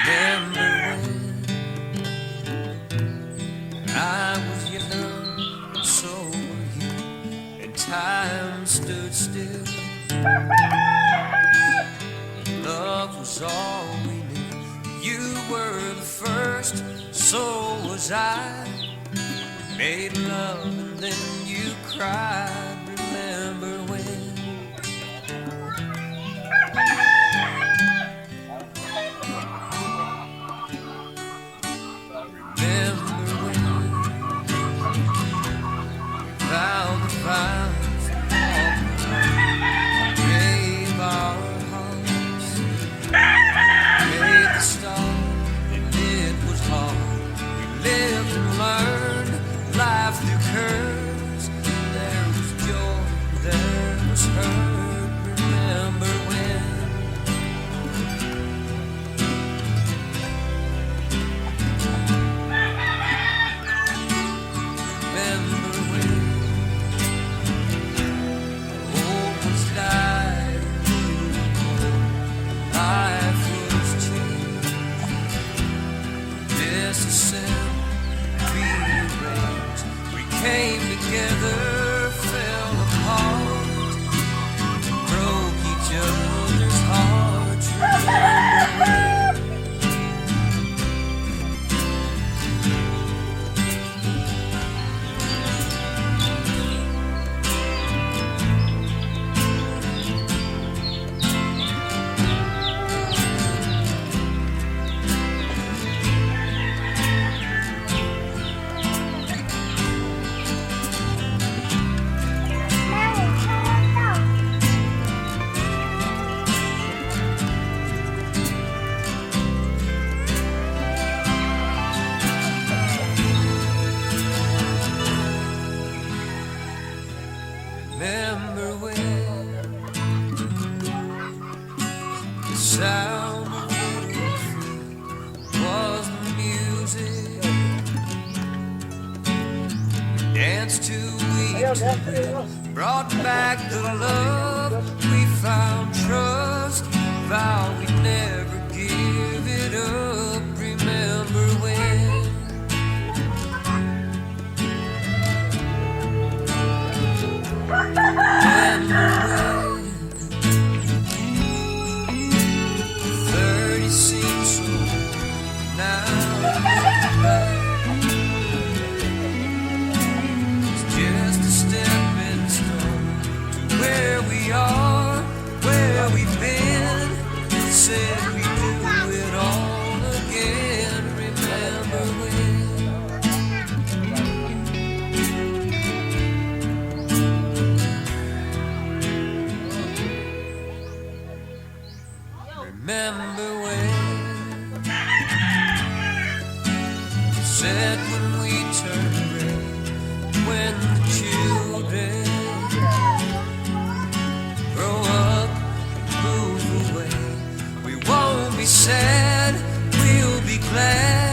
Remember when I was young, and so were you, and time stood still. Love was all we knew. You were the first, so was I. We made love and then you cried. Remember when? Remember when we found the vines and gave our hearts, made the start, and it was hard. We lived and learned life through curves. There was joy, there was hurt. Remember when? Remember when hope was died, life was changed, disassembled, rearranged. We came together, fell apart, broke each other's hearts. Remember when? Remember when the sound of was the music, danced to each other, brought back the love we found, trust, vow we'd never give it up. Remember when? Remember when 30 seems so now. It's just a stepping stone to where we are, where we've been. Said we'd do it all again. Remember when? Remember when? Said when we turned red, when the children grow up and move away, we won't be sad, we'll be glad.